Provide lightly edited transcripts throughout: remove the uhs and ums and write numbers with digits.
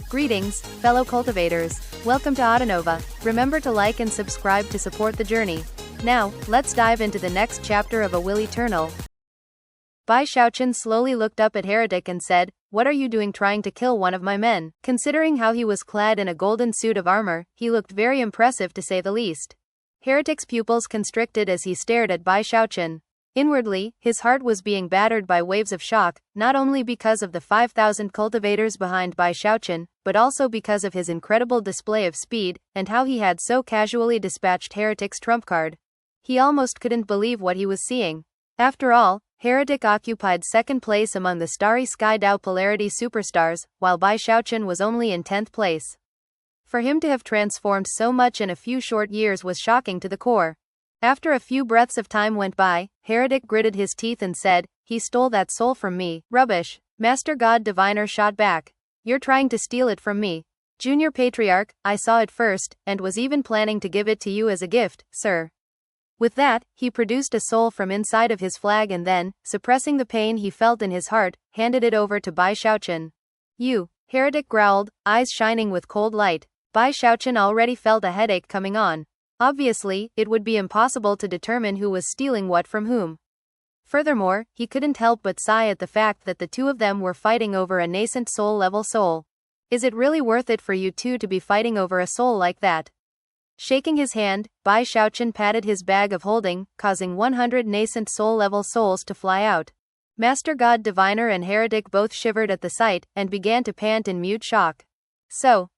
Greetings, fellow cultivators. Welcome to Autonova. Remember to like and subscribe to support the journey. Now, let's dive into the next chapter of A Will Eternal. Bai Xiaochun slowly looked up at Heretic and said, "What are you doing trying to kill one of my men?" Considering how he was clad in a golden suit of armor, he looked very impressive to say the least. Heretic's pupils constricted as he stared at Bai Xiaochun. Inwardly, his heart was being battered by waves of shock, not only because of the 5,000 cultivators behind Bai Xiaochun, but also because of his incredible display of speed, and how he had so casually dispatched Heretic's trump card. He almost couldn't believe what he was seeing. After all, Heretic occupied second place among the Starry Sky Dao Polarity superstars, while Bai Xiaochun was only in 10th place. For him to have transformed so much in a few short years was shocking to the core. After a few breaths of time went by, Heretic gritted his teeth and said, "He stole that soul from me." "Rubbish," Master God Diviner shot back. "You're trying to steal it from me. Junior Patriarch, I saw it first, and was even planning to give it to you as a gift, sir." With that, he produced a soul from inside of his flag and then, suppressing the pain he felt in his heart, handed it over to Bai Xiaochun. "You," Heretic growled, eyes shining with cold light. Bai Xiaochun already felt a headache coming on. Obviously, it would be impossible to determine who was stealing what from whom. Furthermore, he couldn't help but sigh at the fact that the two of them were fighting over a nascent soul-level soul. Is it really worth it for you two to be fighting over a soul like that? Shaking his hand, Bai Xiaochun patted his bag of holding, causing 100 nascent soul-level souls to fly out. Master God Diviner and Heretic both shivered at the sight, and began to pant in mute shock.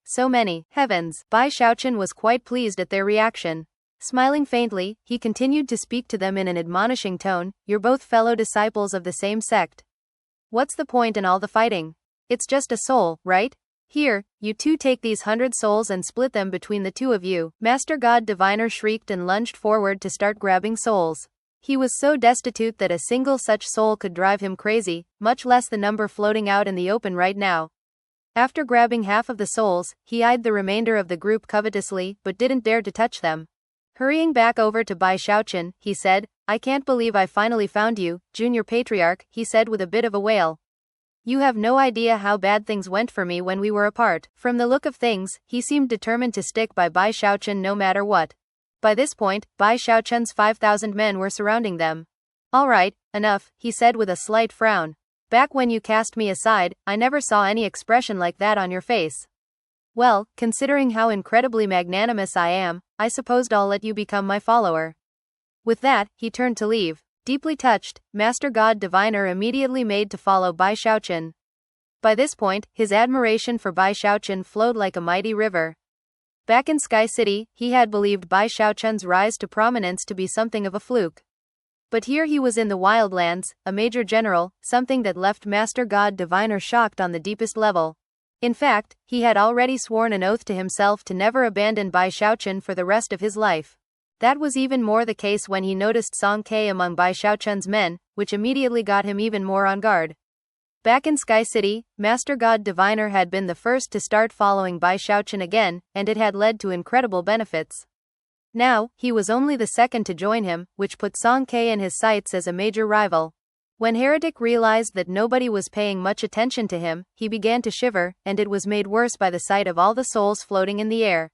So many. Heavens! Bai Xiaochun was quite pleased at their reaction. Smiling faintly, he continued to speak to them in an admonishing tone, "You're both fellow disciples of the same sect. What's the point in all the fighting? It's just a soul, right? Here, you two take these 100 souls and split them between the two of you." Master God Diviner shrieked and lunged forward to start grabbing souls. He was so destitute that a single such soul could drive him crazy, much less the number floating out in the open right now. After grabbing half of the souls, he eyed the remainder of the group covetously, but didn't dare to touch them. Hurrying back over to Bai Xiaochun, he said, "I can't believe I finally found you, Junior Patriarch," he said with a bit of a wail. "You have no idea how bad things went for me when we were apart." From the look of things, he seemed determined to stick by Bai Xiaochun no matter what. By this point, Bai Xiaochun's 5,000 men were surrounding them. "All right, enough," he said with a slight frown. "Back when you cast me aside, I never saw any expression like that on your face. Well, considering how incredibly magnanimous I am, I supposed I'll let you become my follower." With that, he turned to leave. Deeply touched, Master God Diviner immediately made to follow Bai Xiaochun. By this point, his admiration for Bai Xiaochun flowed like a mighty river. Back in Sky City, he had believed Bai Xiaochun's rise to prominence to be something of a fluke. But here he was in the wildlands, a major general, something that left Master God Diviner shocked on the deepest level. In fact, he had already sworn an oath to himself to never abandon Bai Xiaochun for the rest of his life. That was even more the case when he noticed Song Ke among Bai Xiaochun's men, which immediately got him even more on guard. Back in Sky City, Master God Diviner had been the first to start following Bai Xiaochun again, and it had led to incredible benefits. Now, he was only the second to join him, which put Song Ke in his sights as a major rival. When Heretic realized that nobody was paying much attention to him, he began to shiver, and it was made worse by the sight of all the souls floating in the air.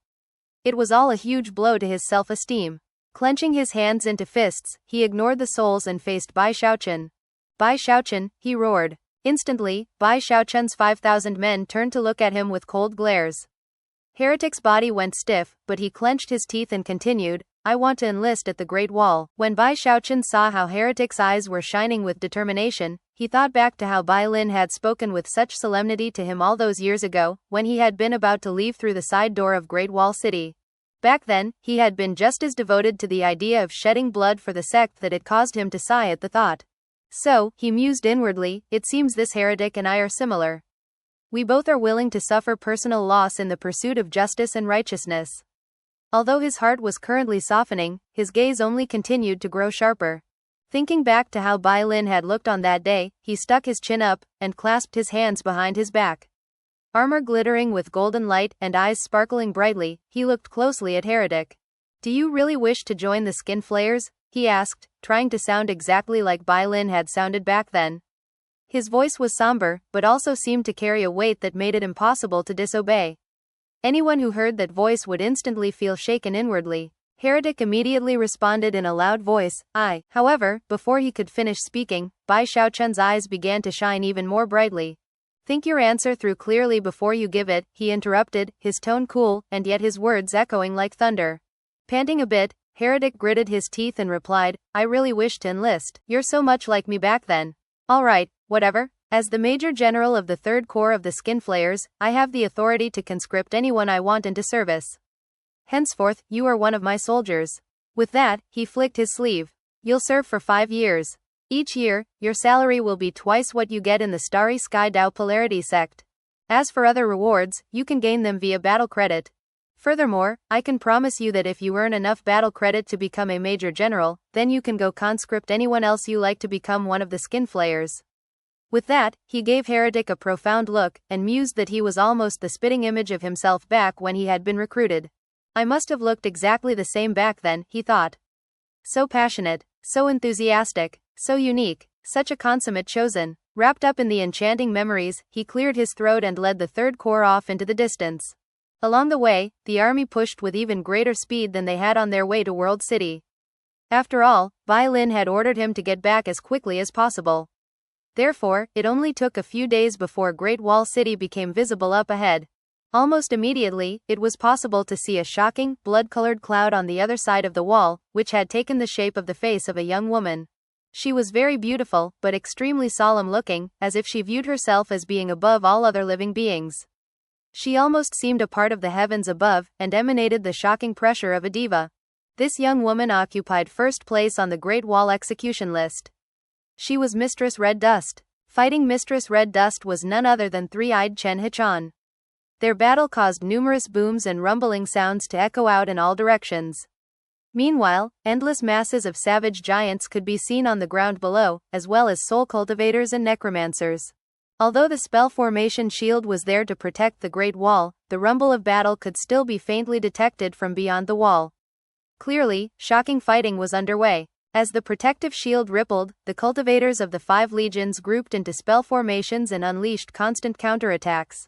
It was all a huge blow to his self-esteem. Clenching his hands into fists, he ignored the souls and faced Bai Xiaochun. "Bai Xiaochun," he roared. Instantly, Bai Xiaochun's 5,000 men turned to look at him with cold glares. Heretic's body went stiff, but he clenched his teeth and continued, "I want to enlist at the Great Wall." When Bai Xiaochun saw how Heretic's eyes were shining with determination, he thought back to how Bai Lin had spoken with such solemnity to him all those years ago, when he had been about to leave through the side door of Great Wall City. Back then, he had been just as devoted to the idea of shedding blood for the sect that it caused him to sigh at the thought. So, he mused inwardly, it seems this Heretic and I are similar. We both are willing to suffer personal loss in the pursuit of justice and righteousness. Although his heart was currently softening, his gaze only continued to grow sharper. Thinking back to how Bai Lin had looked on that day, he stuck his chin up, and clasped his hands behind his back. Armor glittering with golden light, and eyes sparkling brightly, he looked closely at Heretic. "Do you really wish to join the Skin Flayers?" he asked, trying to sound exactly like Bai Lin had sounded back then. His voice was somber, but also seemed to carry a weight that made it impossible to disobey. Anyone who heard that voice would instantly feel shaken inwardly. Heretic immediately responded in a loud voice, "I." However, before he could finish speaking, Bai Xiaochun's eyes began to shine even more brightly. "Think your answer through clearly before you give it," he interrupted, his tone cool, and yet his words echoing like thunder. Panting a bit, Heretic gritted his teeth and replied, "I really wish to enlist. You're so much like me back then." "All right, whatever. As the Major General of the 3rd Corps of the Skinflayers, I have the authority to conscript anyone I want into service. Henceforth, you are one of my soldiers." With that, he flicked his sleeve. "You'll serve for 5 years. Each year, your salary will be twice what you get in the Starry Sky Dao Polarity sect. As for other rewards, you can gain them via battle credit. Furthermore, I can promise you that if you earn enough battle credit to become a Major General, then you can go conscript anyone else you like to become one of the Skinflayers." With that, he gave Heretic a profound look, and mused that he was almost the spitting image of himself back when he had been recruited. "I must have looked exactly the same back then," he thought. So passionate, so enthusiastic, so unique, such a consummate chosen. Wrapped up in the enchanting memories, he cleared his throat and led the 3rd Corps off into the distance. Along the way, the army pushed with even greater speed than they had on their way to World City. After all, Bai Lin had ordered him to get back as quickly as possible. Therefore, it only took a few days before Great Wall City became visible up ahead. Almost immediately, it was possible to see a shocking, blood-colored cloud on the other side of the wall, which had taken the shape of the face of a young woman. She was very beautiful, but extremely solemn-looking, as if she viewed herself as being above all other living beings. She almost seemed a part of the heavens above, and emanated the shocking pressure of a diva. This young woman occupied first place on the Great Wall execution list. She was Mistress Red Dust. Fighting Mistress Red Dust was none other than three-eyed Chen Hichan. Their battle caused numerous booms and rumbling sounds to echo out in all directions. Meanwhile, endless masses of savage giants could be seen on the ground below, as well as soul cultivators and necromancers. Although the spell formation shield was there to protect the Great Wall, the rumble of battle could still be faintly detected from beyond the wall. Clearly, shocking fighting was underway. As the protective shield rippled, the cultivators of the 5 legions grouped into spell formations and unleashed constant counterattacks.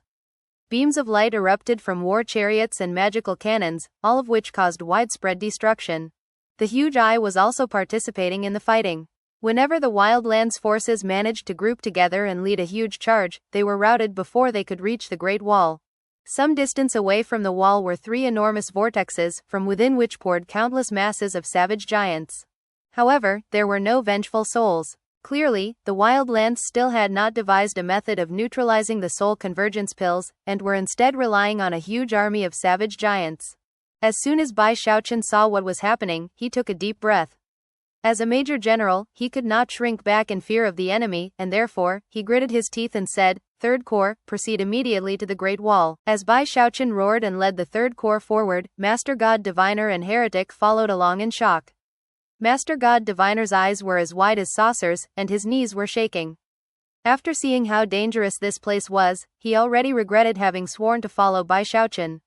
Beams of light erupted from war chariots and magical cannons, all of which caused widespread destruction. The huge eye was also participating in the fighting. Whenever the Wildlands forces managed to group together and lead a huge charge, they were routed before they could reach the Great Wall. Some distance away from the wall were 3 enormous vortexes, from within which poured countless masses of savage giants. However, there were no vengeful souls. Clearly, the Wildlands still had not devised a method of neutralizing the soul convergence pills, and were instead relying on a huge army of savage giants. As soon as Bai Xiaochun saw what was happening, he took a deep breath. As a major general, he could not shrink back in fear of the enemy, and therefore, he gritted his teeth and said, "3rd Corps, proceed immediately to the Great Wall." As Bai Xiaochun roared and led the 3rd Corps forward, Master God Diviner and Heretic followed along in shock. Master God Diviner's eyes were as wide as saucers, and his knees were shaking. After seeing how dangerous this place was, he already regretted having sworn to follow Bai Xiaochun.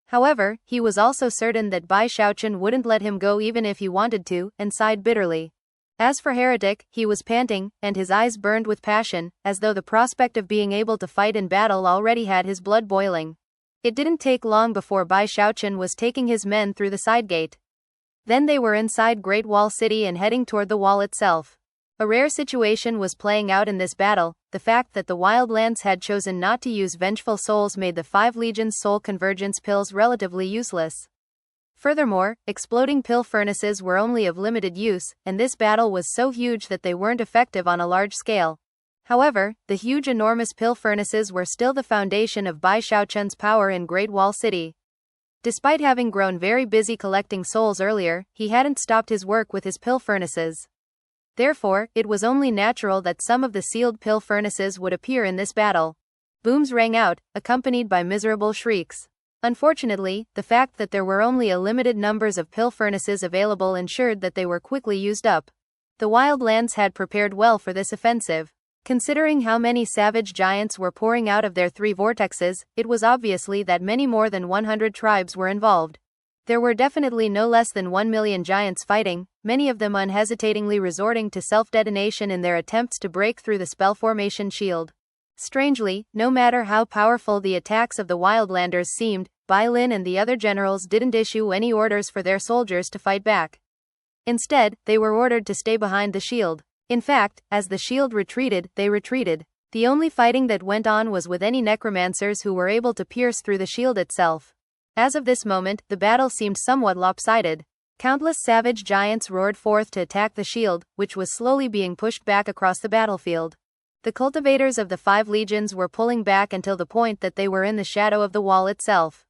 However, he was also certain that Bai Xiaochun wouldn't let him go even if he wanted to, and sighed bitterly. As for Heretic, he was panting, and his eyes burned with passion, as though the prospect of being able to fight in battle already had his blood boiling. It didn't take long before Bai Xiaochun was taking his men through the side gate. Then they were inside Great Wall City and heading toward the wall itself. A rare situation was playing out in this battle. The fact that the Wildlands had chosen not to use vengeful souls made the 5 legions' soul convergence pills relatively useless. Furthermore, exploding pill furnaces were only of limited use, and this battle was so huge that they weren't effective on a large scale. However, the huge enormous pill furnaces were still the foundation of Bai Xiaochun's power in Great Wall City. Despite having grown very busy collecting souls earlier, he hadn't stopped his work with his pill furnaces. Therefore, it was only natural that some of the sealed pill furnaces would appear in this battle. Booms rang out, accompanied by miserable shrieks. Unfortunately, the fact that there were only a limited numbers of pill furnaces available ensured that they were quickly used up. The Wildlands had prepared well for this offensive. Considering how many savage giants were pouring out of their 3 vortexes, it was obviously that many more than 100 tribes were involved. There were definitely no less than 1 million giants fighting, many of them unhesitatingly resorting to self-detonation in their attempts to break through the spell formation shield. Strangely, no matter how powerful the attacks of the Wildlanders seemed, Bai Lin and the other generals didn't issue any orders for their soldiers to fight back. Instead, they were ordered to stay behind the shield. In fact, as the shield retreated, they retreated. The only fighting that went on was with any necromancers who were able to pierce through the shield itself. As of this moment, the battle seemed somewhat lopsided. Countless savage giants roared forth to attack the shield, which was slowly being pushed back across the battlefield. The cultivators of the 5 legions were pulling back until the point that they were in the shadow of the wall itself.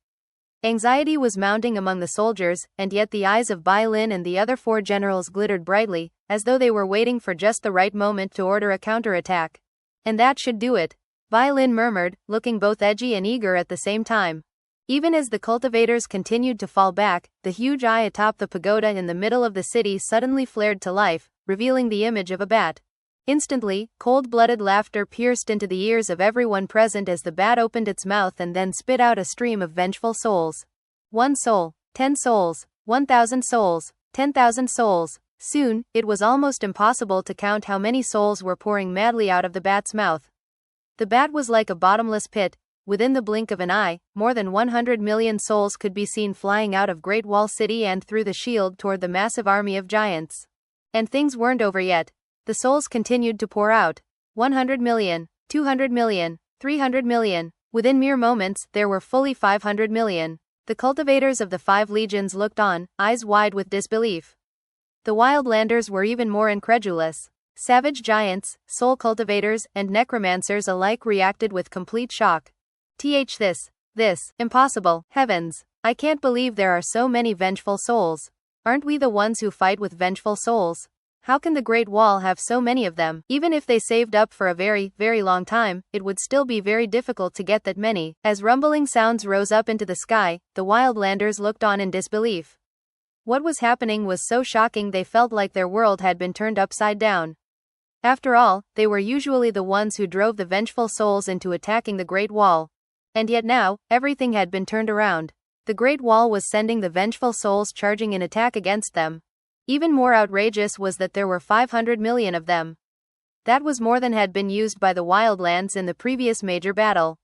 Anxiety was mounting among the soldiers, and yet the eyes of Bai Lin and the other 4 generals glittered brightly, as though they were waiting for just the right moment to order a counterattack. And that should do it, Bai Lin murmured, looking both edgy and eager at the same time. Even as the cultivators continued to fall back, the huge eye atop the pagoda in the middle of the city suddenly flared to life, revealing the image of a bat. Instantly, cold-blooded laughter pierced into the ears of everyone present as the bat opened its mouth and then spit out a stream of vengeful souls. 1 soul, 10 souls, 1,000 souls, 10,000 souls. Soon, it was almost impossible to count how many souls were pouring madly out of the bat's mouth. The bat was like a bottomless pit. Within the blink of an eye, more than 100 million souls could be seen flying out of Great Wall City and through the shield toward the massive army of giants. And things weren't over yet. The souls continued to pour out. 100 million, 200 million, 300 million. Within mere moments, there were fully 500 million. The cultivators of the 5 legions looked on, eyes wide with disbelief. The Wildlanders were even more incredulous. Savage giants, soul cultivators, and necromancers alike reacted with complete shock. This, impossible, heavens, I can't believe there are so many vengeful souls. Aren't we the ones who fight with vengeful souls? How can the Great Wall have so many of them? Even if they saved up for a very, very long time, it would still be very difficult to get that many. As rumbling sounds rose up into the sky, the Wildlanders looked on in disbelief. What was happening was so shocking they felt like their world had been turned upside down. After all, they were usually the ones who drove the vengeful souls into attacking the Great Wall. And yet now, everything had been turned around. The Great Wall was sending the vengeful souls charging in attack against them. Even more outrageous was that there were 500 million of them. That was more than had been used by the Wildlands in the previous major battle.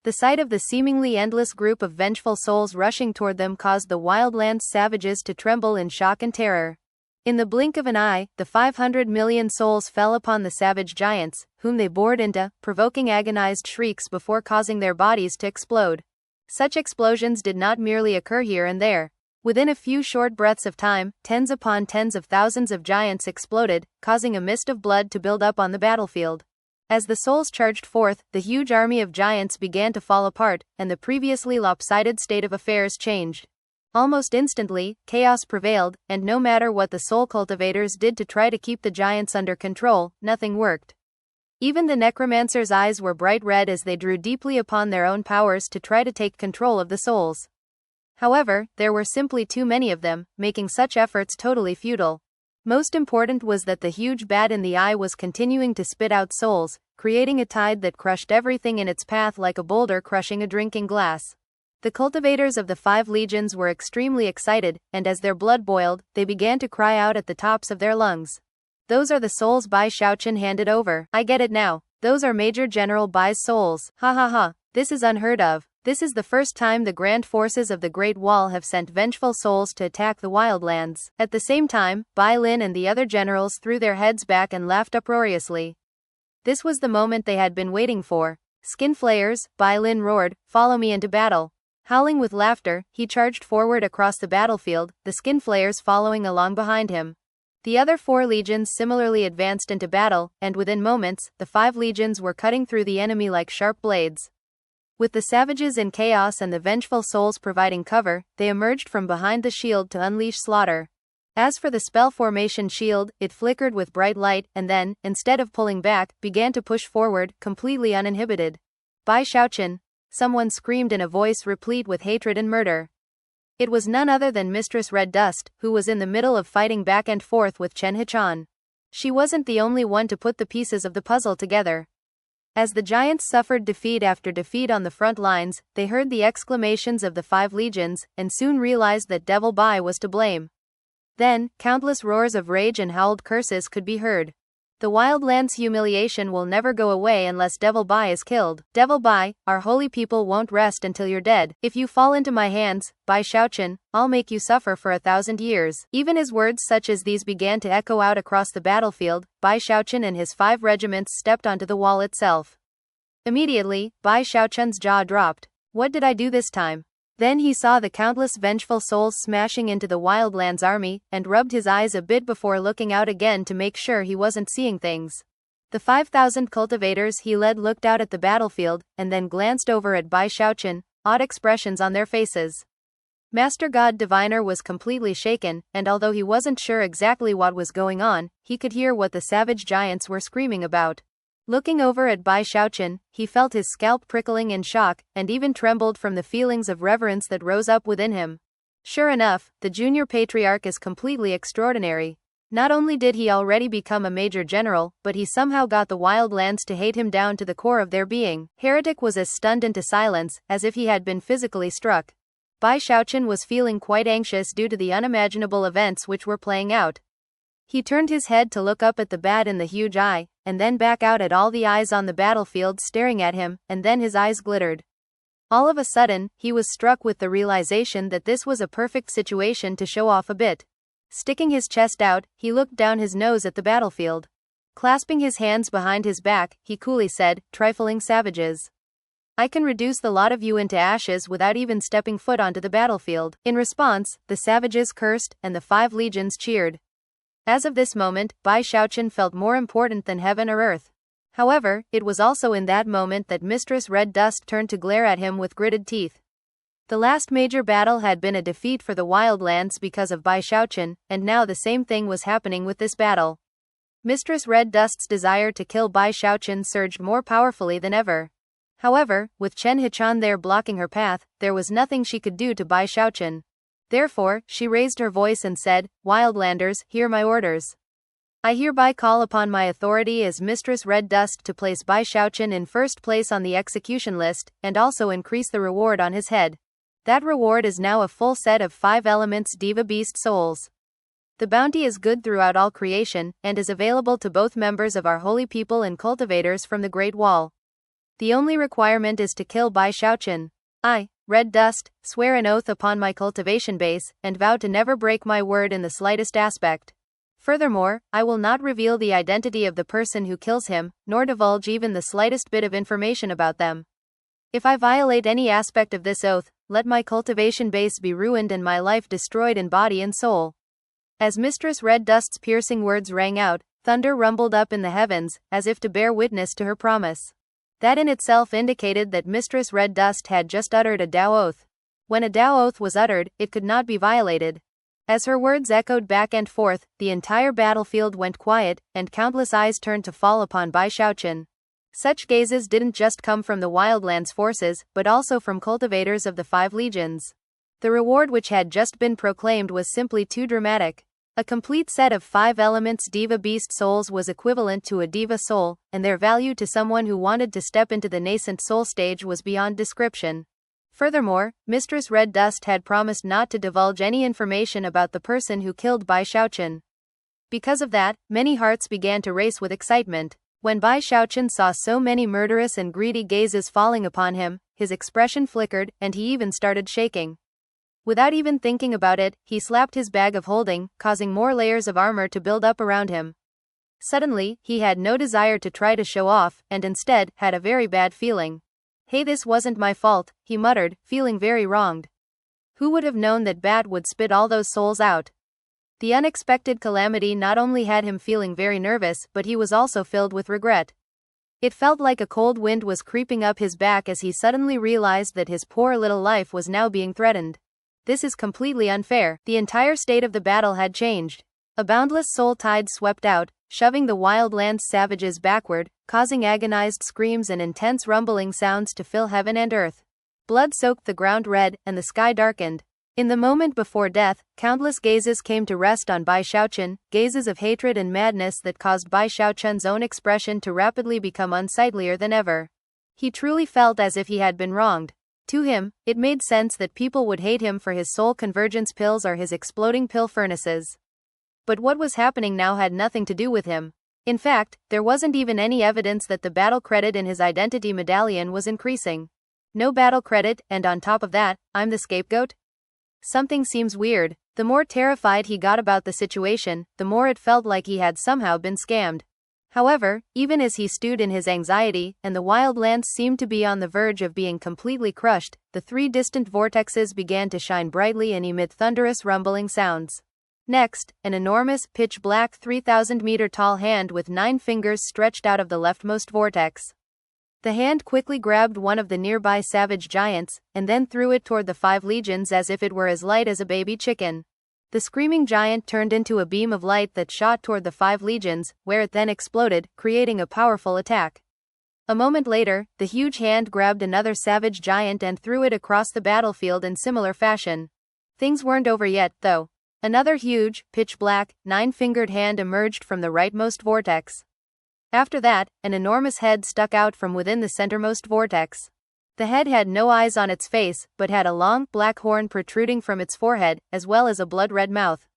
The sight of the seemingly endless group of vengeful souls rushing toward them caused the Wildlands savages to tremble in shock and terror. In the blink of an eye, the 500 million souls fell upon the savage giants, whom they bored into, provoking agonized shrieks before causing their bodies to explode. Such explosions did not merely occur here and there. Within a few short breaths of time, tens upon tens of thousands of giants exploded, causing a mist of blood to build up on the battlefield. As the souls charged forth, the huge army of giants began to fall apart, and the previously lopsided state of affairs changed. Almost instantly, chaos prevailed, and no matter what the soul cultivators did to try to keep the giants under control, nothing worked. Even the necromancers' eyes were bright red as they drew deeply upon their own powers to try to take control of the souls. However, there were simply too many of them, making such efforts totally futile. Most important was that the huge bat in the eye was continuing to spit out souls, creating a tide that crushed everything in its path like a boulder crushing a drinking glass. The cultivators of the 5 legions were extremely excited, and as their blood boiled, they began to cry out at the tops of their lungs. Those are the souls Bai Xiaochun handed over. I get it now. Those are Major General Bai's souls. Ha ha ha. This is unheard of. This is the first time the grand forces of the Great Wall have sent vengeful souls to attack the Wildlands. At the same time, Bai Lin and the other generals threw their heads back and laughed uproariously. This was the moment they had been waiting for. Skin flayers, Bai Lin roared, follow me into battle. Howling with laughter, he charged forward across the battlefield, the skin flayers following along behind him. The other 4 legions similarly advanced into battle, and within moments, the 5 legions were cutting through the enemy like sharp blades. With the savages in chaos and the vengeful souls providing cover, they emerged from behind the shield to unleash slaughter. As for the spell formation shield, it flickered with bright light, and then, instead of pulling back, began to push forward, completely uninhibited. Bai Xiaochun, someone screamed in a voice replete with hatred and murder. It was none other than Mistress Red Dust, who was in the middle of fighting back and forth with Chen Hichan. She wasn't the only one to put the pieces of the puzzle together. As the giants suffered defeat after defeat on the front lines, they heard the exclamations of the 5 legions, and soon realized that Devil Bai was to blame. Then, countless roars of rage and howled curses could be heard. The wildlands' humiliation will never go away unless Devil Bai is killed. Devil Bai, our holy people won't rest until you're dead. If you fall into my hands, Bai Xiaochun, I'll make you suffer for 1,000 years. Even as words such as these began to echo out across the battlefield, Bai Xiaochun and his 5 regiments stepped onto the wall itself. Immediately, Bai Xiaochun's jaw dropped. What did I do this time? Then he saw the countless vengeful souls smashing into the Wildlands army, and rubbed his eyes a bit before looking out again to make sure he wasn't seeing things. The 5,000 cultivators he led looked out at the battlefield, and then glanced over at Bai Xiaochun, odd expressions on their faces. Master God Diviner was completely shaken, and although he wasn't sure exactly what was going on, he could hear what the savage giants were screaming about. Looking over at Bai Xiaochun, he felt his scalp prickling in shock, and even trembled from the feelings of reverence that rose up within him. Sure enough, the junior patriarch is completely extraordinary. Not only did he already become a major general, but he somehow got the Wildlands to hate him down to the core of their being. Heretic was as stunned into silence, as if he had been physically struck. Bai Xiaochun was feeling quite anxious due to the unimaginable events which were playing out. He turned his head to look up at the bat in the huge eye, and then back out at all the eyes on the battlefield staring at him, and then his eyes glittered. All of a sudden, he was struck with the realization that this was a perfect situation to show off a bit. Sticking his chest out, he looked down his nose at the battlefield. Clasping his hands behind his back, he coolly said, "Trifling savages. I can reduce the lot of you into ashes without even stepping foot onto the battlefield." In response, the savages cursed, and the 5 legions cheered. As of this moment, Bai Xiaochun felt more important than heaven or earth. However, it was also in that moment that Mistress Red Dust turned to glare at him with gritted teeth. The last major battle had been a defeat for the Wildlands because of Bai Xiaochun, and now the same thing was happening with this battle. Mistress Red Dust's desire to kill Bai Xiaochun surged more powerfully than ever. However, with Chen Hichan there blocking her path, there was nothing she could do to Bai Xiaochun. Therefore, she raised her voice and said, "Wildlanders, hear my orders. I hereby call upon my authority as Mistress Red Dust to place Bai Xiaochun in first place on the execution list, and also increase the reward on his head. That reward is now a full set of 5 elements Deva Beast souls. The bounty is good throughout all creation, and is available to both members of our holy people and cultivators from the Great Wall. The only requirement is to kill Bai Xiaochun. I, Red Dust, swear an oath upon my cultivation base, and vow to never break my word in the slightest aspect. Furthermore, I will not reveal the identity of the person who kills him, nor divulge even the slightest bit of information about them. If I violate any aspect of this oath, let my cultivation base be ruined and my life destroyed in body and soul." As Mistress Red Dust's piercing words rang out, thunder rumbled up in the heavens, as if to bear witness to her promise. That in itself indicated that Mistress Red Dust had just uttered a Dao oath. When a Dao oath was uttered, it could not be violated. As her words echoed back and forth, the entire battlefield went quiet, and countless eyes turned to fall upon Bai Xiaochun. Such gazes didn't just come from the Wildlands forces, but also from cultivators of the 5 legions. The reward which had just been proclaimed was simply too dramatic. A complete set of 5 elements Deva Beast souls was equivalent to a Deva soul, and their value to someone who wanted to step into the nascent soul stage was beyond description. Furthermore, Mistress Red Dust had promised not to divulge any information about the person who killed Bai Xiaochun. Because of that, many hearts began to race with excitement. When Bai Xiaochun saw so many murderous and greedy gazes falling upon him, his expression flickered, and he even started shaking. Without even thinking about it, he slapped his bag of holding, causing more layers of armor to build up around him. Suddenly, he had no desire to try to show off, and instead, had a very bad feeling. "Hey, this wasn't my fault," he muttered, feeling very wronged. Who would have known that Bat would spit all those souls out? The unexpected calamity not only had him feeling very nervous, but he was also filled with regret. It felt like a cold wind was creeping up his back as he suddenly realized that his poor little life was now being threatened. This is completely unfair. The entire state of the battle had changed. A boundless soul tide swept out, shoving the Wildlands savages backward, causing agonized screams and intense rumbling sounds to fill heaven and earth. Blood soaked the ground red, and the sky darkened. In the moment before death, countless gazes came to rest on Bai Xiaochun, gazes of hatred and madness that caused Bai Xiaochun's own expression to rapidly become unsightlier than ever. He truly felt as if he had been wronged. To him, it made sense that people would hate him for his soul convergence pills or his exploding pill furnaces. But what was happening now had nothing to do with him. In fact, there wasn't even any evidence that the battle credit in his identity medallion was increasing. No battle credit, and on top of that, I'm the scapegoat? Something seems weird. The more terrified he got about the situation, the more it felt like he had somehow been scammed. However, even as he stewed in his anxiety, and the wild lands seemed to be on the verge of being completely crushed, the 3 distant vortexes began to shine brightly and emit thunderous rumbling sounds. Next, an enormous, pitch-black 3,000-meter-tall hand with 9 fingers stretched out of the leftmost vortex. The hand quickly grabbed one of the nearby savage giants, and then threw it toward the 5 legions as if it were as light as a baby chicken. The screaming giant turned into a beam of light that shot toward the 5 legions, where it then exploded, creating a powerful attack. A moment later, the huge hand grabbed another savage giant and threw it across the battlefield in similar fashion. Things weren't over yet, though. Another huge, pitch-black, 9-fingered hand emerged from the rightmost vortex. After that, an enormous head stuck out from within the centermost vortex. The head had no eyes on its face, but had a long, black horn protruding from its forehead, as well as a blood-red mouth.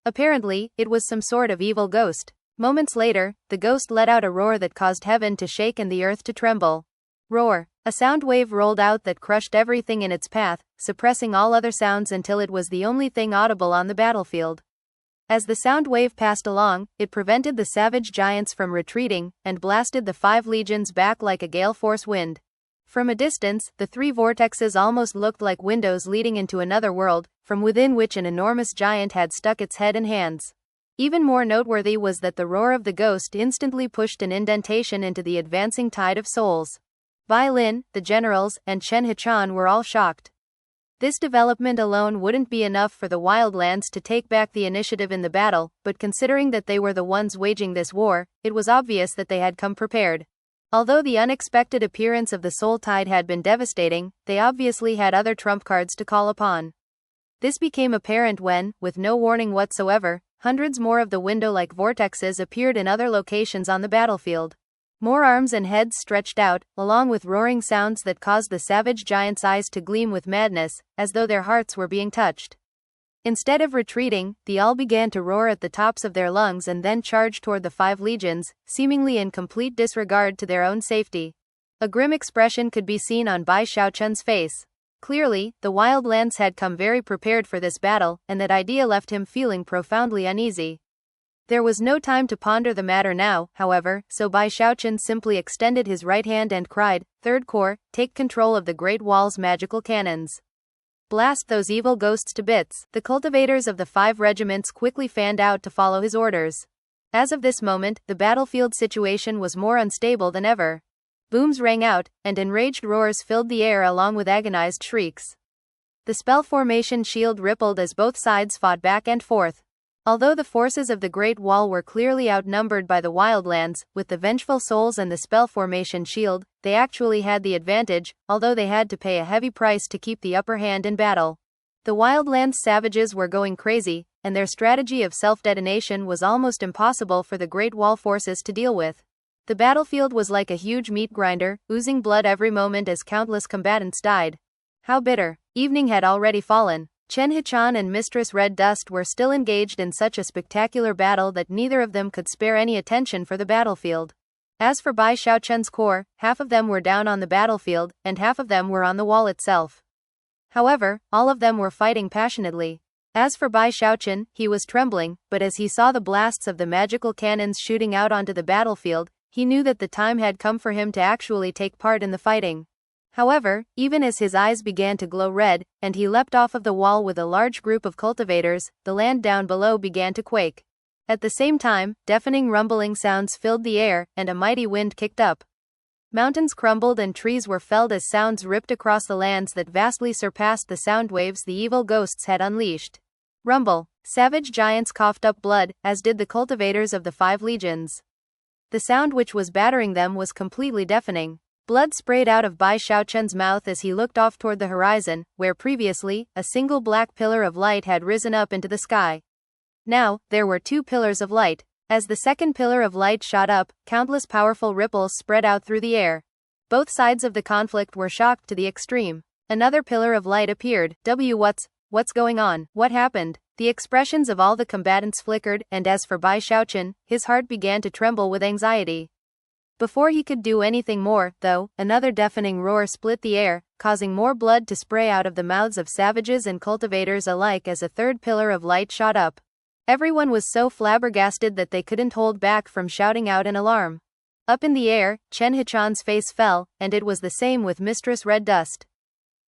Apparently, it was some sort of evil ghost. Moments later, the ghost let out a roar that caused heaven to shake and the earth to tremble. Roar. A sound wave rolled out that crushed everything in its path, suppressing all other sounds until it was the only thing audible on the battlefield. As the sound wave passed along, it prevented the savage giants from retreating, and blasted the 5 legions back like a gale-force wind. From a distance, the 3 vortexes almost looked like windows leading into another world, from within which an enormous giant had stuck its head and hands. Even more noteworthy was that the roar of the ghost instantly pushed an indentation into the advancing tide of souls. Bai Lin, the generals, and Chen Hichan were all shocked. This development alone wouldn't be enough for the Wildlands to take back the initiative in the battle, but considering that they were the ones waging this war, it was obvious that they had come prepared. Although the unexpected appearance of the Soul Tide had been devastating, they obviously had other trump cards to call upon. This became apparent when, with no warning whatsoever, hundreds more of the window-like vortexes appeared in other locations on the battlefield. More arms and heads stretched out, along with roaring sounds that caused the savage giants' eyes to gleam with madness, as though their hearts were being touched. Instead of retreating, they all began to roar at the tops of their lungs and then charged toward the 5 legions, seemingly in complete disregard to their own safety. A grim expression could be seen on Bai Xiaochun's face. Clearly, the Wildlands had come very prepared for this battle, and that idea left him feeling profoundly uneasy. There was no time to ponder the matter now, however, so Bai Xiaochun simply extended his right hand and cried, "Third Corps, take control of the Great Wall's magical cannons. Blast those evil ghosts to bits." The cultivators of the 5 regiments quickly fanned out to follow his orders. As of this moment, the battlefield situation was more unstable than ever. Booms rang out, and enraged roars filled the air along with agonized shrieks. The spell formation shield rippled as both sides fought back and forth. Although the forces of the Great Wall were clearly outnumbered by the Wildlands, with the Vengeful Souls and the spell formation shield, they actually had the advantage, although they had to pay a heavy price to keep the upper hand in battle. The Wildlands savages were going crazy, and their strategy of self-detonation was almost impossible for the Great Wall forces to deal with. The battlefield was like a huge meat grinder, oozing blood every moment as countless combatants died. How bitter. Evening had already fallen. Chen Hichan and Mistress Red Dust were still engaged in such a spectacular battle that neither of them could spare any attention for the battlefield. As for Bai Xiaochun's corps, half of them were down on the battlefield, and half of them were on the wall itself. However, all of them were fighting passionately. As for Bai Xiaochun, he was trembling, but as he saw the blasts of the magical cannons shooting out onto the battlefield, he knew that the time had come for him to actually take part in the fighting. However, even as his eyes began to glow red, and he leapt off of the wall with a large group of cultivators, the land down below began to quake. At the same time, deafening rumbling sounds filled the air, and a mighty wind kicked up. Mountains crumbled and trees were felled as sounds ripped across the lands that vastly surpassed the sound waves the evil ghosts had unleashed. Rumble. Savage giants coughed up blood, as did the cultivators of the 5 legions. The sound which was battering them was completely deafening. Blood sprayed out of Bai Xiaochun's mouth as he looked off toward the horizon, where previously, a single black pillar of light had risen up into the sky. Now, there were two pillars of light. As the second pillar of light shot up, countless powerful ripples spread out through the air. Both sides of the conflict were shocked to the extreme. Another pillar of light appeared. What's going on? What happened? The expressions of all the combatants flickered, and as for Bai Xiaochun, his heart began to tremble with anxiety. Before he could do anything more, though, another deafening roar split the air, causing more blood to spray out of the mouths of savages and cultivators alike as a third pillar of light shot up. Everyone was so flabbergasted that they couldn't hold back from shouting out in alarm. Up in the air, Chen Hichan's face fell, and it was the same with Mistress Red Dust.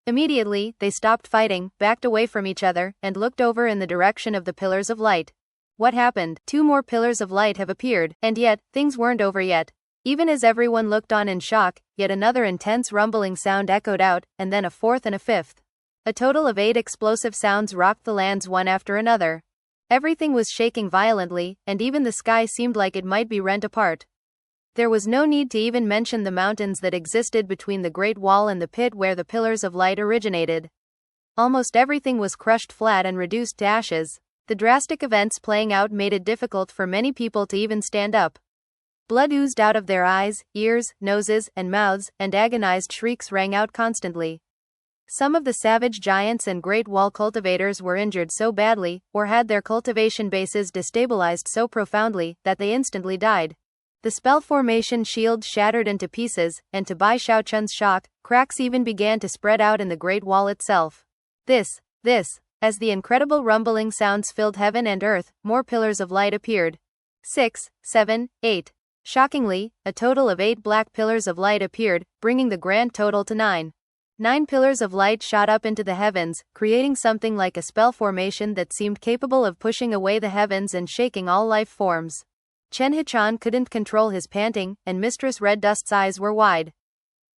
Immediately, they stopped fighting, backed away from each other, and looked over in the direction of the pillars of light. What happened? Two more pillars of light have appeared, and yet, things weren't over yet. Even as everyone looked on in shock, yet another intense rumbling sound echoed out, and then a fourth and a fifth. A total of 8 explosive sounds rocked the lands one after another. Everything was shaking violently, and even the sky seemed like it might be rent apart. There was no need to even mention the mountains that existed between the Great Wall and the pit where the pillars of light originated. Almost everything was crushed flat and reduced to ashes. The drastic events playing out made it difficult for many people to even stand up. Blood oozed out of their eyes, ears, noses, and mouths, and agonized shrieks rang out constantly. Some of the savage giants and Great Wall cultivators were injured so badly, or had their cultivation bases destabilized so profoundly, that they instantly died. The spell formation shield shattered into pieces, and to Bai Xiaochun's shock, cracks even began to spread out in the Great Wall itself. This, as the incredible rumbling sounds filled heaven and earth, more pillars of light appeared. 6, 7, 8. Shockingly, a total of 8 black pillars of light appeared, bringing the grand total to 9. 9 pillars of light shot up into the heavens, creating something like a spell formation that seemed capable of pushing away the heavens and shaking all life forms. Chen Hichan couldn't control his panting, and Mistress Red Dust's eyes were wide.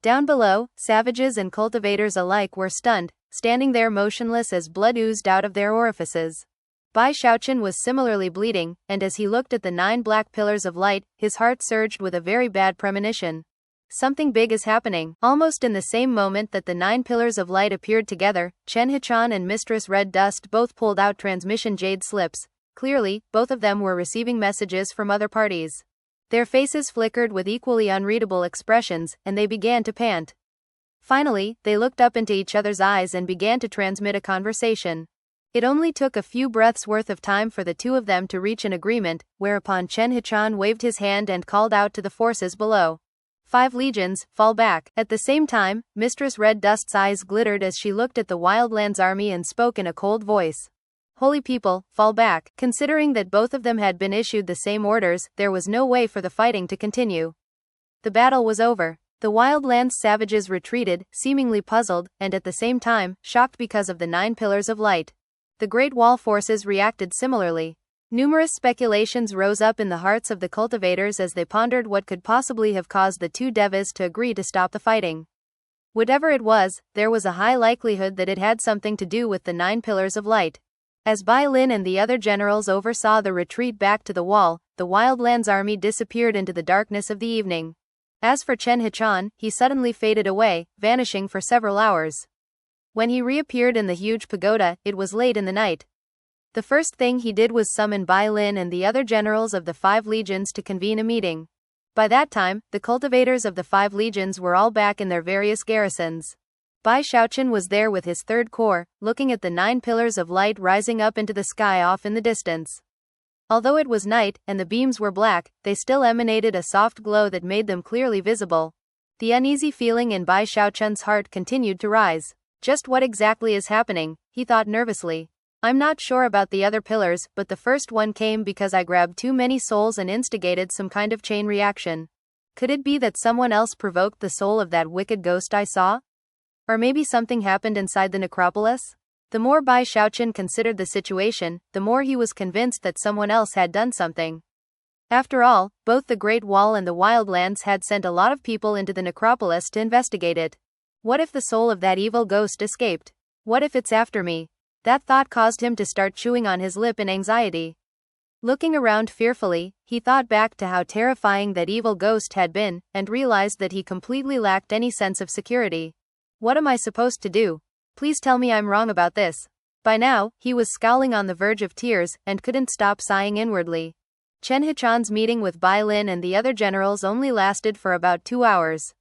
Down below, savages and cultivators alike were stunned, standing there motionless as blood oozed out of their orifices. Bai Xiaochun was similarly bleeding, and as he looked at the 9 black pillars of light, his heart surged with a very bad premonition. Something big is happening. Almost in the same moment that the 9 pillars of light appeared together, Chen Hichan and Mistress Red Dust both pulled out transmission jade slips. Clearly, both of them were receiving messages from other parties. Their faces flickered with equally unreadable expressions, and they began to pant. Finally, they looked up into each other's eyes and began to transmit a conversation. It only took a few breaths worth of time for the two of them to reach an agreement, whereupon Chen Hichan waved his hand and called out to the forces below. 5 legions, fall back. At the same time, Mistress Red Dust's eyes glittered as she looked at the Wildlands army and spoke in a cold voice. Holy people, fall back. Considering that both of them had been issued the same orders, there was no way for the fighting to continue. The battle was over. The Wildlands savages retreated, seemingly puzzled, and at the same time, shocked because of the 9 pillars of light. The Great Wall forces reacted similarly. Numerous speculations rose up in the hearts of the cultivators as they pondered what could possibly have caused the 2 devas to agree to stop the fighting. Whatever it was, there was a high likelihood that it had something to do with the 9 pillars of light. As Bai Lin and the other generals oversaw the retreat back to the wall, the Wildlands army disappeared into the darkness of the evening. As for Chen Hichan, he suddenly faded away, vanishing for several hours. When he reappeared in the huge pagoda, it was late in the night. The first thing he did was summon Bai Lin and the other generals of the 5 legions to convene a meeting. By that time, the cultivators of the 5 legions were all back in their various garrisons. Bai Xiaochun was there with his 3rd corps, looking at the 9 pillars of light rising up into the sky off in the distance. Although it was night, and the beams were black, they still emanated a soft glow that made them clearly visible. The uneasy feeling in Bai Xiaochun's heart continued to rise. Just what exactly is happening? He thought nervously. I'm not sure about the other pillars, but the first one came because I grabbed too many souls and instigated some kind of chain reaction. Could it be that someone else provoked the soul of that wicked ghost I saw? Or maybe something happened inside the necropolis? The more Bai Xiaochun considered the situation, the more he was convinced that someone else had done something. After all, both the Great Wall and the Wildlands had sent a lot of people into the necropolis to investigate it. What if the soul of that evil ghost escaped? What if it's after me? That thought caused him to start chewing on his lip in anxiety. Looking around fearfully, he thought back to how terrifying that evil ghost had been, and realized that he completely lacked any sense of security. What am I supposed to do? Please tell me I'm wrong about this. By now, he was scowling on the verge of tears, and couldn't stop sighing inwardly. Chen Hichan's meeting with Bai Lin and the other generals only lasted for about 2 hours.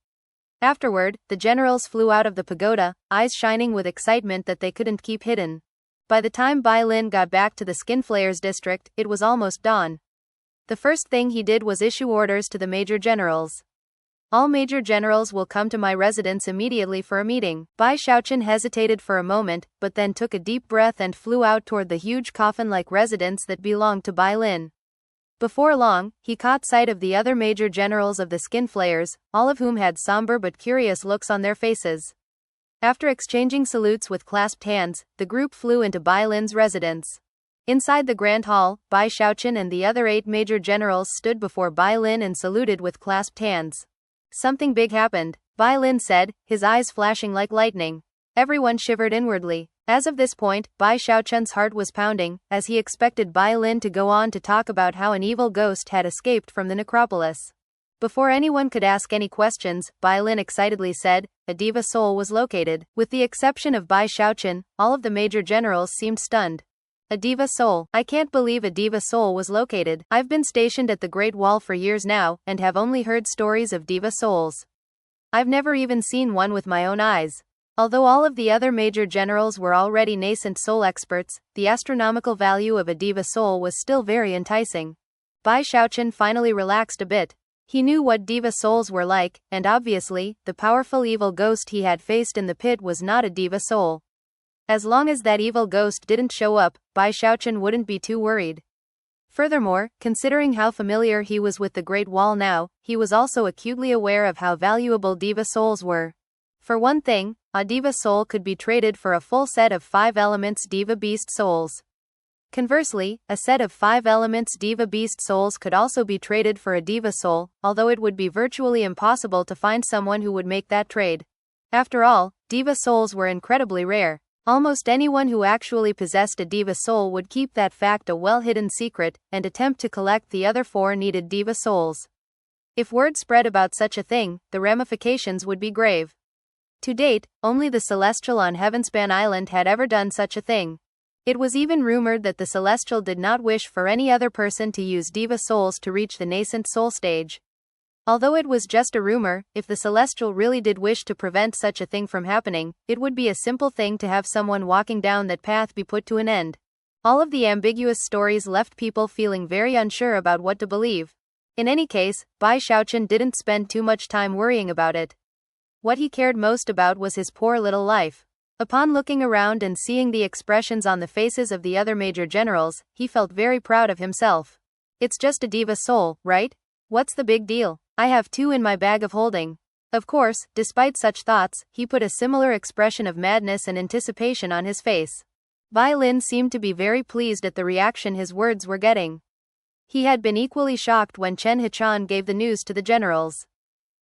Afterward, the generals flew out of the pagoda, eyes shining with excitement that they couldn't keep hidden. By the time Bai Lin got back to the Skinflayers district, it was almost dawn. The first thing he did was issue orders to the major generals. All major generals will come to my residence immediately for a meeting. Bai Xiaochun hesitated for a moment, but then took a deep breath and flew out toward the huge coffin-like residence that belonged to Bai Lin. Before long, he caught sight of the other major generals of the Skinflayers, all of whom had somber but curious looks on their faces. After exchanging salutes with clasped hands, the group flew into Bai Lin's residence. Inside the grand hall, Bai Xiaochun and the other 8 major generals stood before Bai Lin and saluted with clasped hands. Something big happened, Bai Lin said, his eyes flashing like lightning. Everyone shivered inwardly. As of this point, Bai Xiaochun's heart was pounding, as he expected Bai Lin to go on to talk about how an evil ghost had escaped from the necropolis. Before anyone could ask any questions, Bai Lin excitedly said, "A Deva Soul was located." With the exception of Bai Xiaochun, all of the major generals seemed stunned. A Deva Soul? I can't believe a Deva Soul was located. I've been stationed at the Great Wall for years now, and have only heard stories of Deva Souls. I've never even seen one with my own eyes. Although all of the other major generals were already nascent soul experts, the astronomical value of a Deva Soul was still very enticing. Bai Xiaochun finally relaxed a bit. He knew what Deva Souls were like, and obviously, the powerful evil ghost he had faced in the pit was not a Deva Soul. As long as that evil ghost didn't show up, Bai Xiaochun wouldn't be too worried. Furthermore, considering how familiar he was with the Great Wall now, he was also acutely aware of how valuable Deva Souls were. For one thing, a Deva Soul could be traded for a full set of 5 elements Deva Beast Souls. Conversely, a set of 5 elements Deva Beast Souls could also be traded for a Deva Soul, although it would be virtually impossible to find someone who would make that trade. After all, Deva Souls were incredibly rare. Almost anyone who actually possessed a Deva Soul would keep that fact a well-hidden secret, and attempt to collect the other 4 needed Deva Souls. If word spread about such a thing, the ramifications would be grave. To date, only the Celestial on Heavenspan Island had ever done such a thing. It was even rumored that the Celestial did not wish for any other person to use Deva Souls to reach the nascent soul stage. Although it was just a rumor, if the Celestial really did wish to prevent such a thing from happening, it would be a simple thing to have someone walking down that path be put to an end. All of the ambiguous stories left people feeling very unsure about what to believe. In any case, Bai Xiaochun didn't spend too much time worrying about it. What he cared most about was his poor little life. Upon looking around and seeing the expressions on the faces of the other major generals, he felt very proud of himself. It's just a Deva Soul, right? What's the big deal? I have 2 in my bag of holding. Of course, despite such thoughts, he put a similar expression of madness and anticipation on his face. Bai Lin seemed to be very pleased at the reaction his words were getting. He had been equally shocked when Chen Hichan gave the news to the generals.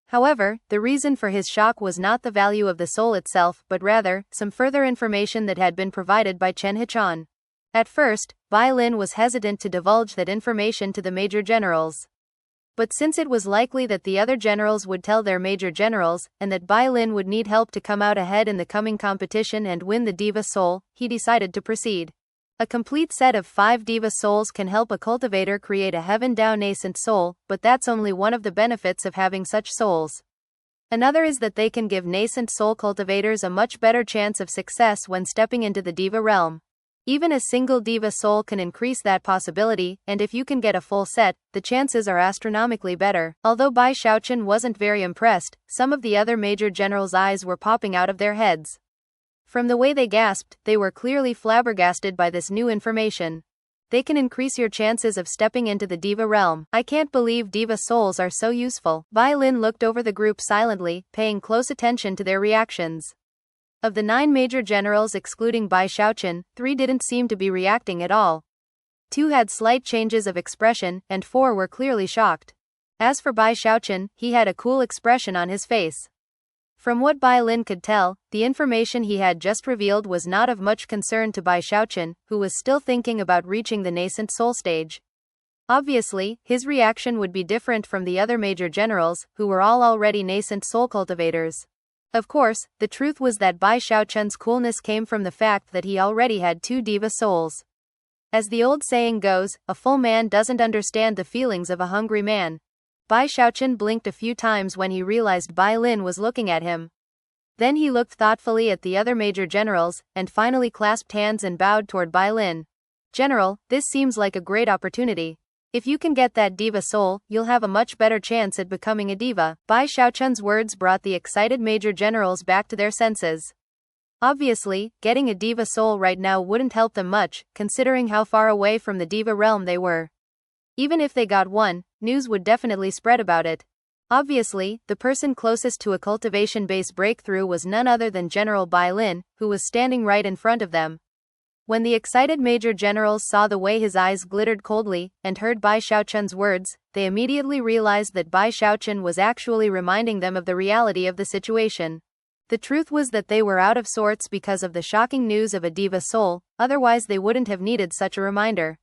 However, the reason for his shock was not the value of the soul itself, but rather, some further information that had been provided by Chen Hichan. At first, Bai Lin was hesitant to divulge that information to the major generals. But since it was likely that the other generals would tell their major generals, and that Bai Lin would need help to come out ahead in the coming competition and win the Deva Soul, he decided to proceed. A complete set of 5 Deva Souls can help a cultivator create a heaven-down nascent soul, but that's only one of the benefits of having such souls. Another is that they can give nascent soul cultivators a much better chance of success when stepping into the Deva realm. Even a single Deva Soul can increase that possibility, and if you can get a full set, the chances are astronomically better. Although Bai Xiaochun wasn't very impressed, some of the other major generals' eyes were popping out of their heads. From the way they gasped, they were clearly flabbergasted by this new information. They can increase your chances of stepping into the Deva realm. I can't believe Deva Souls are so useful. Bai Lin looked over the group silently, paying close attention to their reactions. Of the 9 major generals excluding Bai Xiaochun, 3 didn't seem to be reacting at all. 2 had slight changes of expression, and 4 were clearly shocked. As for Bai Xiaochun, he had a cool expression on his face. From what Bai Lin could tell, the information he had just revealed was not of much concern to Bai Xiaochun, who was still thinking about reaching the nascent soul stage. Obviously, his reaction would be different from the other major generals, who were all already nascent soul cultivators. Of course, the truth was that Bai Xiaochun's coolness came from the fact that he already had 2 diva souls. As the old saying goes, a full man doesn't understand the feelings of a hungry man. Bai Xiaochun blinked a few times when he realized Bai Lin was looking at him. Then he looked thoughtfully at the other major generals, and finally clasped hands and bowed toward Bai Lin. "General, this seems like a great opportunity. If you can get that diva soul, you'll have a much better chance at becoming a diva." Bai Xiaochun's words brought the excited major generals back to their senses. Obviously, getting a diva soul right now wouldn't help them much, considering how far away from the diva realm they were. Even if they got one, news would definitely spread about it. Obviously, the person closest to a cultivation-based breakthrough was none other than General Bai Lin, who was standing right in front of them. When the excited major generals saw the way his eyes glittered coldly, and heard Bai Xiaochun's words, they immediately realized that Bai Xiaochun was actually reminding them of the reality of the situation. The truth was that they were out of sorts because of the shocking news of a diva soul, otherwise they wouldn't have needed such a reminder.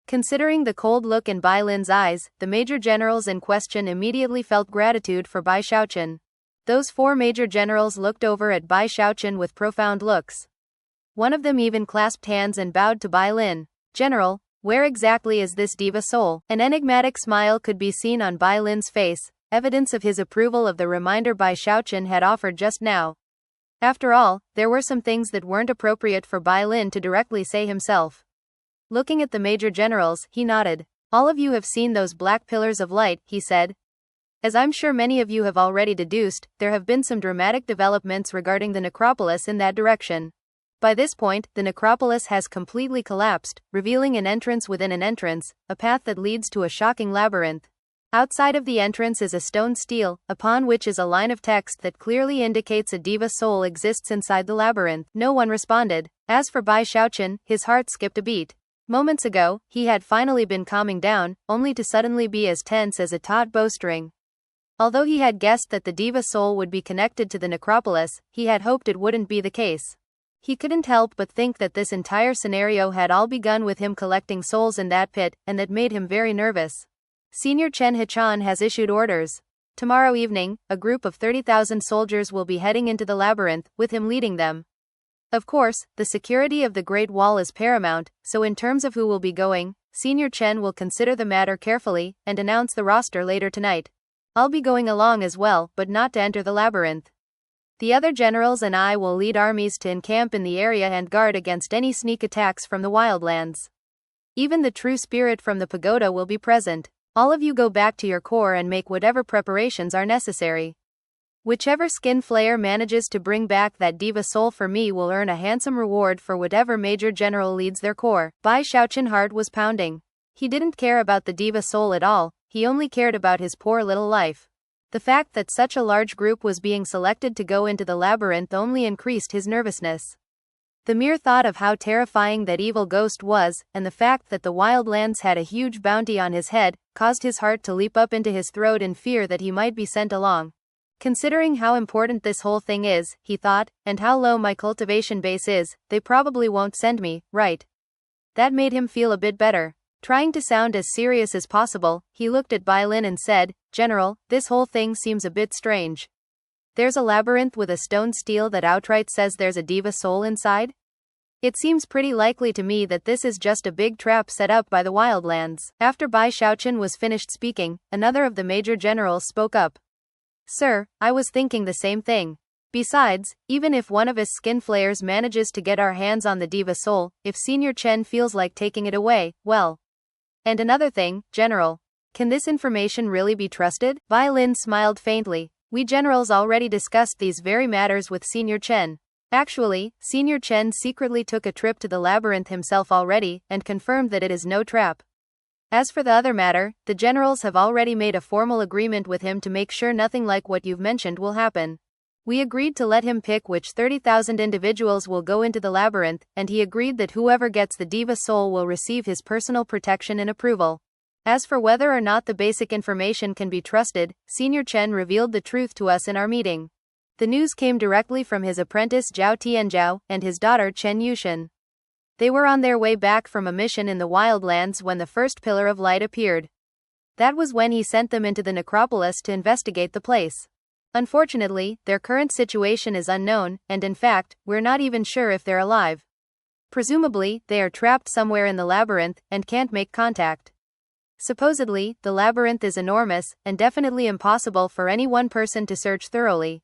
Considering the cold look in Bai Lin's eyes, the major generals in question immediately felt gratitude for Bai Xiaochun. Those 4 major generals looked over at Bai Xiaochun with profound looks. One of them even clasped hands and bowed to Bai Lin. "General, where exactly is this diva soul?" An enigmatic smile could be seen on Bai Lin's face, evidence of his approval of the reminder Bai Xiaochun had offered just now. After all, there were some things that weren't appropriate for Bai Lin to directly say himself. Looking at the major generals, he nodded. "All of you have seen those black pillars of light," he said. "As I'm sure many of you have already deduced, there have been some dramatic developments regarding the necropolis in that direction. By this point, the necropolis has completely collapsed, revealing an entrance within an entrance, a path that leads to a shocking labyrinth. Outside of the entrance is a stone stele, upon which is a line of text that clearly indicates a diva soul exists inside the labyrinth." No one responded. As for Bai Xiaochun, his heart skipped a beat. Moments ago, he had finally been calming down, only to suddenly be as tense as a taut bowstring. Although he had guessed that the diva soul would be connected to the necropolis, he had hoped it wouldn't be the case. He couldn't help but think that this entire scenario had all begun with him collecting souls in that pit, and that made him very nervous. Senior Chen Hichan has issued orders. Tomorrow evening, a group of 30,000 soldiers will be heading into the labyrinth, with him leading them. Of course, the security of the Great Wall is paramount, so in terms of who will be going, Senior Chen will consider the matter carefully, and announce the roster later tonight. I'll be going along as well, but not to enter the labyrinth. The other generals and I will lead armies to encamp in the area and guard against any sneak attacks from the wildlands. Even the true spirit from the pagoda will be present. All of you go back to your corps and make whatever preparations are necessary. Whichever skin flayer manages to bring back that diva soul for me will earn a handsome reward for whatever major general leads their corps. Bai Xiaochun's heart was pounding. He didn't care about the diva soul at all, he only cared about his poor little life. The fact that such a large group was being selected to go into the labyrinth only increased his nervousness. The mere thought of how terrifying that evil ghost was, and the fact that the wildlands had a huge bounty on his head, caused his heart to leap up into his throat in fear that he might be sent along. Considering how important this whole thing is, he thought, and how low my cultivation base is, they probably won't send me, right? That made him feel a bit better. Trying to sound as serious as possible, he looked at Bai Lin and said, "General, this whole thing seems a bit strange. There's a labyrinth with a stone stele that outright says there's a diva soul inside? It seems pretty likely to me that this is just a big trap set up by the wildlands." After Bai Xiaochun was finished speaking, another of the major generals spoke up. "Sir, I was thinking the same thing. Besides, even if one of his skin flayers manages to get our hands on the diva soul, if Senior Chen feels like taking it away, well. And another thing, General. Can this information really be trusted?" Bai Lin smiled faintly. "We generals already discussed these very matters with Senior Chen. Actually, Senior Chen secretly took a trip to the labyrinth himself already, and confirmed that it is no trap. As for the other matter, the generals have already made a formal agreement with him to make sure nothing like what you've mentioned will happen. We agreed to let him pick which 30,000 individuals will go into the labyrinth, and he agreed that whoever gets the diva soul will receive his personal protection and approval. As for whether or not the basic information can be trusted, Senior Chen revealed the truth to us in our meeting. The news came directly from his apprentice Zhao Tianzhao and his daughter Chen Yushan. They were on their way back from a mission in the wildlands when the first pillar of light appeared. That was when he sent them into the necropolis to investigate the place. Unfortunately, their current situation is unknown, and in fact, we're not even sure if they're alive. Presumably, they are trapped somewhere in the labyrinth and can't make contact. Supposedly, the labyrinth is enormous and definitely impossible for any one person to search thoroughly.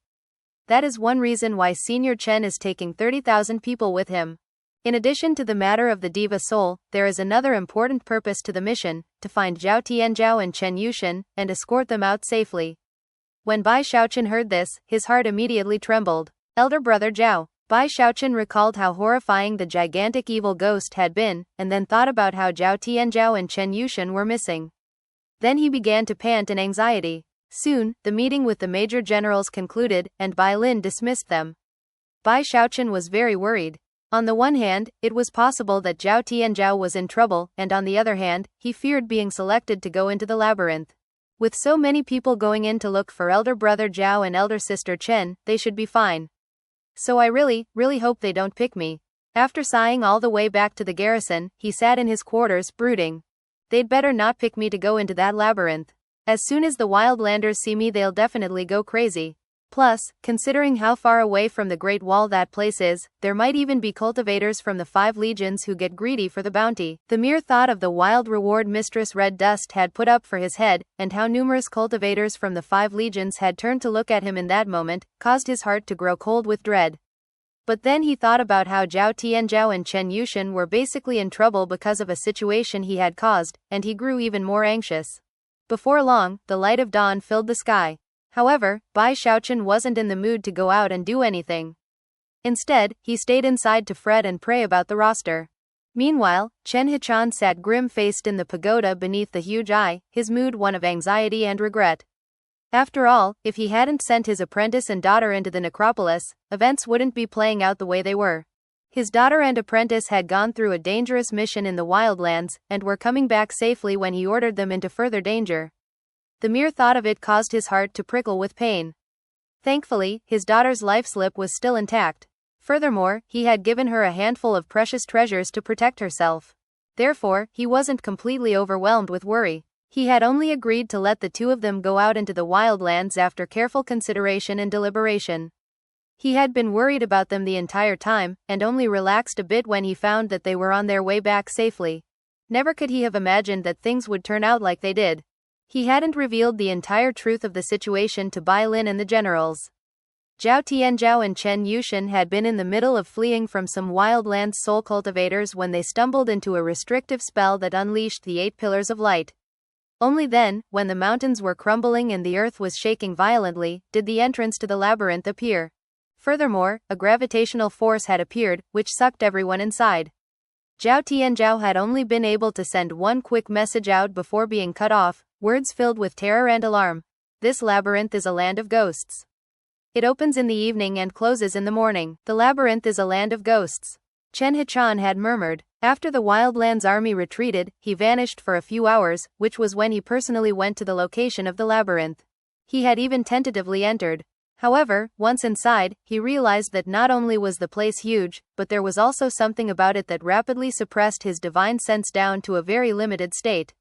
That is one reason why Senior Chen is taking 30,000 people with him. In addition to the matter of the Deva Soul, there is another important purpose to the mission, to find Zhao Tianzhao and Chen Yushan, and escort them out safely. When Bai Xiaochun heard this, his heart immediately trembled. Elder brother Zhao. Bai Xiaochun recalled how horrifying the gigantic evil ghost had been, and then thought about how Zhao Tianzhao and Chen Yushan were missing. Then he began to pant in anxiety. Soon, the meeting with the major generals concluded, and Bai Lin dismissed them. Bai Xiaochun was very worried. On the one hand, it was possible that Zhao Tianzhao was in trouble, and on the other hand, he feared being selected to go into the labyrinth. With so many people going in to look for elder brother Zhao and elder sister Chen, they should be fine. So I really hope they don't pick me. After sighing all the way back to the garrison, he sat in his quarters, brooding. They'd better not pick me to go into that labyrinth. As soon as the wildlanders see me, they'll definitely go crazy. Plus, considering how far away from the Great Wall that place is, there might even be cultivators from the 5 legions who get greedy for the bounty. The mere thought of the wild reward Mistress Red Dust had put up for his head, and how numerous cultivators from the 5 legions had turned to look at him in that moment, caused his heart to grow cold with dread. But then he thought about how Zhao Tianzhao and Chen Yushan were basically in trouble because of a situation he had caused, and he grew even more anxious. Before long, the light of dawn filled the sky. However, Bai Xiaochun wasn't in the mood to go out and do anything. Instead, he stayed inside to fret and pray about the roster. Meanwhile, Chen Hichan sat grim-faced in the pagoda beneath the huge eye, his mood one of anxiety and regret. After all, if he hadn't sent his apprentice and daughter into the necropolis, events wouldn't be playing out the way they were. His daughter and apprentice had gone through a dangerous mission in the wildlands, and were coming back safely when he ordered them into further danger. The mere thought of it caused his heart to prickle with pain. Thankfully, his daughter's life slip was still intact. Furthermore, he had given her a handful of precious treasures to protect herself. Therefore, he wasn't completely overwhelmed with worry. He had only agreed to let the 2 of them go out into the wildlands after careful consideration and deliberation. He had been worried about them the entire time, and only relaxed a bit when he found that they were on their way back safely. Never could he have imagined that things would turn out like they did. He hadn't revealed the entire truth of the situation to Bai Lin and the generals. Zhao Tianzhao and Chen Yushan had been in the middle of fleeing from some wildlands soul cultivators when they stumbled into a restrictive spell that unleashed the 8 pillars of light. Only then, when the mountains were crumbling and the earth was shaking violently, did the entrance to the labyrinth appear. Furthermore, a gravitational force had appeared, which sucked everyone inside. Zhao Tianzhao had only been able to send one quick message out before being cut off, words filled with terror and alarm. This labyrinth is a land of ghosts. It opens in the evening and closes in the morning. The labyrinth is a land of ghosts. Chen Hichan had murmured. After the Wildlands army retreated, he vanished for a few hours, which was when he personally went to the location of the labyrinth. He had even tentatively entered. However, once inside, he realized that not only was the place huge, but there was also something about it that rapidly suppressed his divine sense down to a very limited state.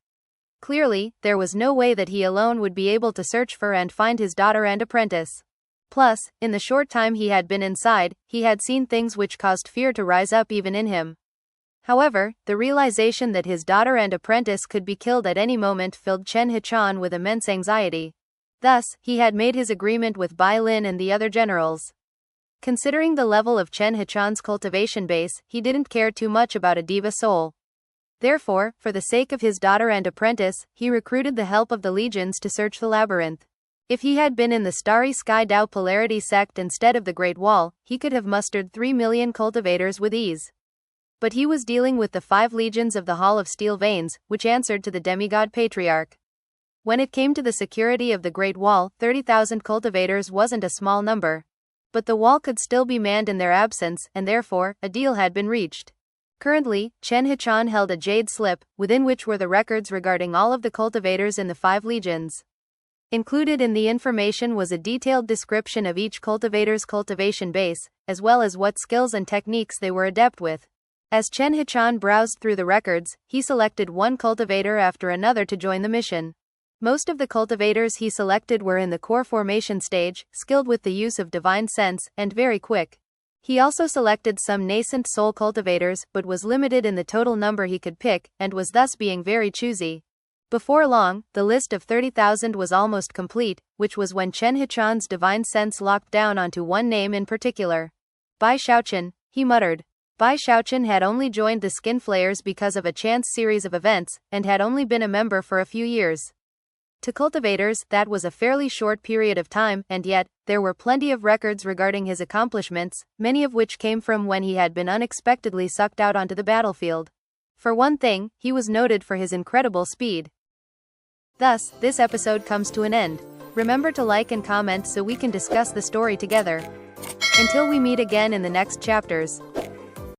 Clearly, there was no way that he alone would be able to search for and find his daughter and apprentice. Plus, in the short time he had been inside, he had seen things which caused fear to rise up even in him. However, the realization that his daughter and apprentice could be killed at any moment filled Chen Hichan with immense anxiety. Thus, he had made his agreement with Bai Lin and the other generals. Considering the level of Chen Hichan's cultivation base, he didn't care too much about a Deva Soul. Therefore, for the sake of his daughter and apprentice, he recruited the help of the legions to search the labyrinth. If he had been in the Starry Sky Dao Polarity sect instead of the Great Wall, he could have mustered 3 million cultivators with ease. But he was dealing with the 5 legions of the Hall of Steel Veins, which answered to the demigod patriarch. When it came to the security of the Great Wall, 30,000 cultivators wasn't a small number. But the wall could still be manned in their absence, and therefore, a deal had been reached. Currently, Chen Hichan held a jade slip, within which were the records regarding all of the cultivators in the 5 legions. Included in the information was a detailed description of each cultivator's cultivation base, as well as what skills and techniques they were adept with. As Chen Hichan browsed through the records, he selected one cultivator after another to join the mission. Most of the cultivators he selected were in the core formation stage, skilled with the use of divine sense, and very quick. He also selected some nascent soul cultivators, but was limited in the total number he could pick, and was thus being very choosy. Before long, the list of 30,000 was almost complete, which was when Chen Hichan's divine sense locked down onto one name in particular. Bai Xiaochun, he muttered. Bai Xiaochun had only joined the Skin Flayers because of a chance series of events, and had only been a member for a few years. To cultivators, that was a fairly short period of time, and yet, there were plenty of records regarding his accomplishments, many of which came from when he had been unexpectedly sucked out onto the battlefield. For one thing, he was noted for his incredible speed. Thus, this episode comes to an end. Remember to like and comment so we can discuss the story together. Until we meet again in the next chapters.